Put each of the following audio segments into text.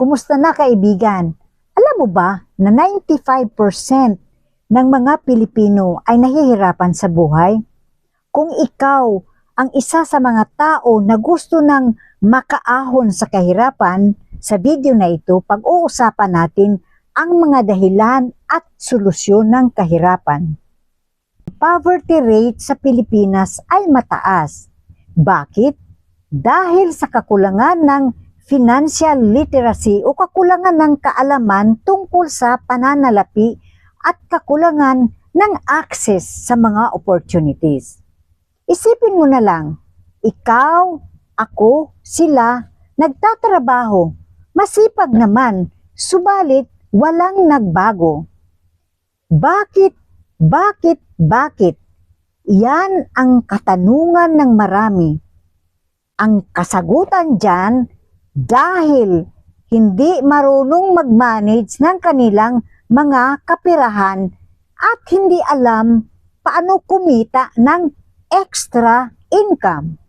Kumusta na kaibigan? Alam mo ba na 95% ng mga Pilipino ay nahihirapan sa buhay? Kung ikaw ang isa sa mga tao na gusto ng makaahon sa kahirapan, sa video na ito pag-uusapan natin ang mga dahilan at solusyon ng kahirapan. Poverty rate sa Pilipinas ay mataas. Bakit? Dahil sa kakulangan ng financial literacy o kakulangan ng kaalaman tungkol sa pananalapi at kakulangan ng access sa mga opportunities. Isipin mo na lang, ikaw, ako, sila, nagtatrabaho, masipag naman, subalit walang nagbago. Bakit? Yan ang katanungan ng marami. Ang kasagutan dyan, dahil hindi marunong mag-manage ng kanilang mga kapirahan at hindi alam paano kumita ng extra income.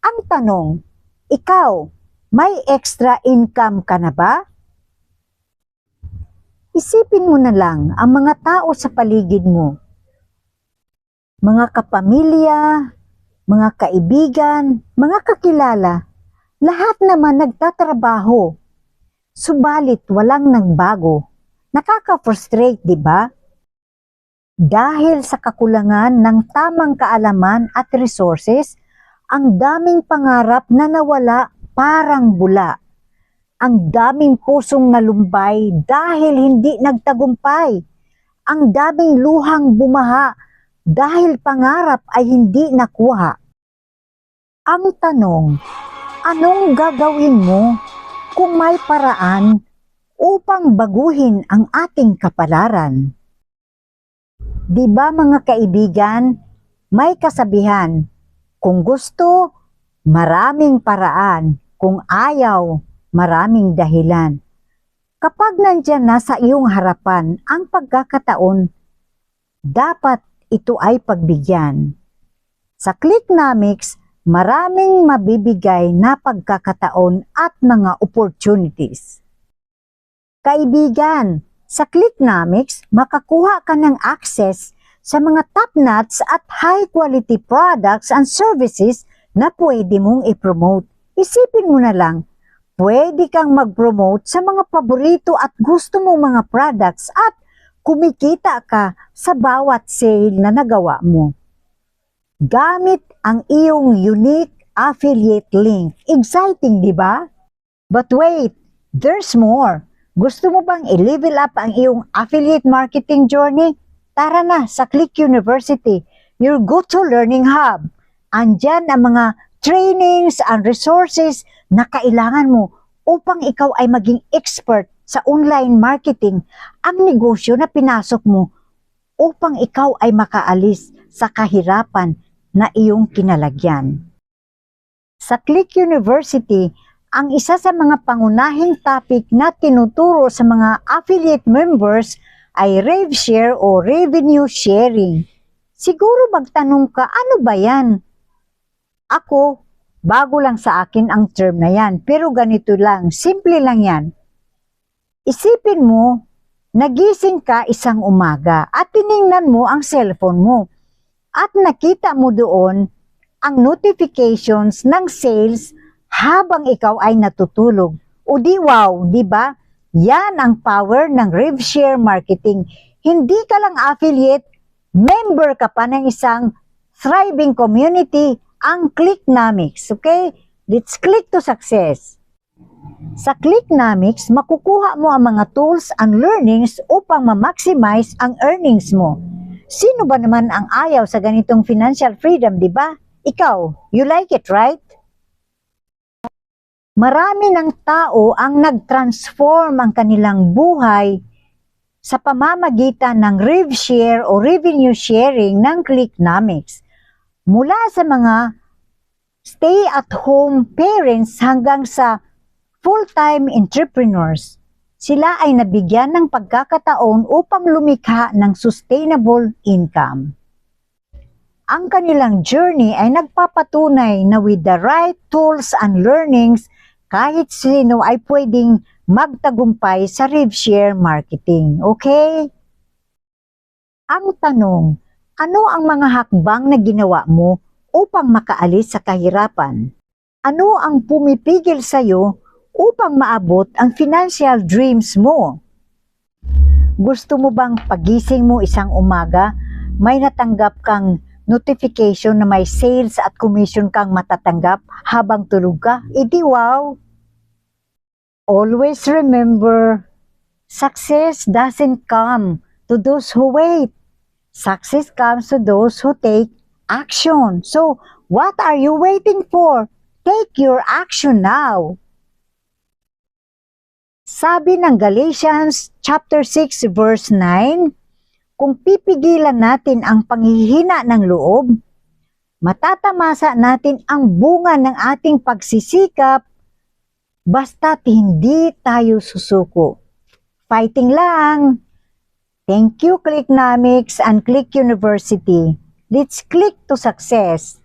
Ang tanong, ikaw, may extra income ka na ba? Isipin mo na lang ang mga tao sa paligid mo. Mga kapamilya, mga kaibigan, mga kakilala, lahat naman nagtatrabaho. Subalit walang nagbago. Nakaka-frustrate, di ba? Dahil sa kakulangan ng tamang kaalaman at resources, ang daming pangarap na nawala parang bula. Ang daming pusong nalumbay dahil hindi nagtagumpay. Ang daming luhang bumaha dahil pangarap ay hindi nakuha. Ang tanong, anong gagawin mo kung may paraan upang baguhin ang ating kapalaran? Di ba mga kaibigan, may kasabihan, kung gusto, maraming paraan, kung ayaw, maraming dahilan. Kapag nandyan na sa iyong harapan ang pagkakataon, dapat ito ay pagbigyan. Sa Clicknomics, maraming mabibigay na pagkakataon at mga opportunities. Kaibigan, sa Clicknomics, makakuha ka ng access sa mga top-notch at high-quality products and services na pwede mong i-promote. Isipin mo na lang, pwede kang mag-promote sa mga paborito at gusto mong mga products at kumikita ka sa bawat sale na nagawa mo. Gamit ang iyong unique affiliate link. Exciting, di ba? But wait, there's more. Gusto mo bang i-level up ang iyong affiliate marketing journey? Tara na sa Click University, your go-to learning hub. Andyan ang mga trainings and resources na kailangan mo upang ikaw ay maging expert sa online marketing, ang negosyo na pinasok mo upang ikaw ay makaalis sa kahirapan na iyong kinalagyan. Sa Click University, ang isa sa mga pangunahing topic na tinuturo sa mga affiliate members ay rev share o revenue sharing. Siguro magtanong ka, ano ba yan? Ako, bago lang sa akin ang term na yan, pero ganito lang, simple lang yan. Isipin mo, nagising ka isang umaga at tiningnan mo ang cellphone mo at nakita mo doon ang notifications ng sales habang ikaw ay natutulog. O di wow, di ba? Yan ang power ng rev share marketing. Hindi ka lang affiliate, member ka pa ng isang thriving community, ang Clicknomics. Okay? Let's click to success. Sa Clicknomics, makukuha mo ang mga tools and learnings upang ma-maximize ang earnings mo. Sino ba naman ang ayaw sa ganitong financial freedom, di ba? Ikaw, you like it, right? Marami ng tao ang nag-transform ang kanilang buhay sa pamamagitan ng rev share o revenue sharing ng Clicknomics. Mula sa mga stay-at-home parents hanggang sa full-time entrepreneurs, sila ay nabigyan ng pagkakataon upang lumikha ng sustainable income. Ang kanilang journey ay nagpapatunay na with the right tools and learnings, kahit sino ay pwedeng magtagumpay sa RevShare marketing. Okay? Ang tanong, ano ang mga hakbang na ginawa mo upang makaalis sa kahirapan? Ano ang pumipigil sa iyo upang maabot ang financial dreams mo? Gusto mo bang pagising mo isang umaga, may natanggap kang notification na may sales at commission kang matatanggap habang tulog ka? Di wow! Always remember, success doesn't come to those who wait. Success comes to those who take action. So, what are you waiting for? Take your action now. Sabi ng Galatians chapter 6 verse 9, kung pipigilan natin ang panghihina ng loob, matatamasa natin ang bunga ng ating pagsisikap basta't hindi tayo susuko. Fighting lang! Thank you, Clicknomics and Click University. Let's click to success!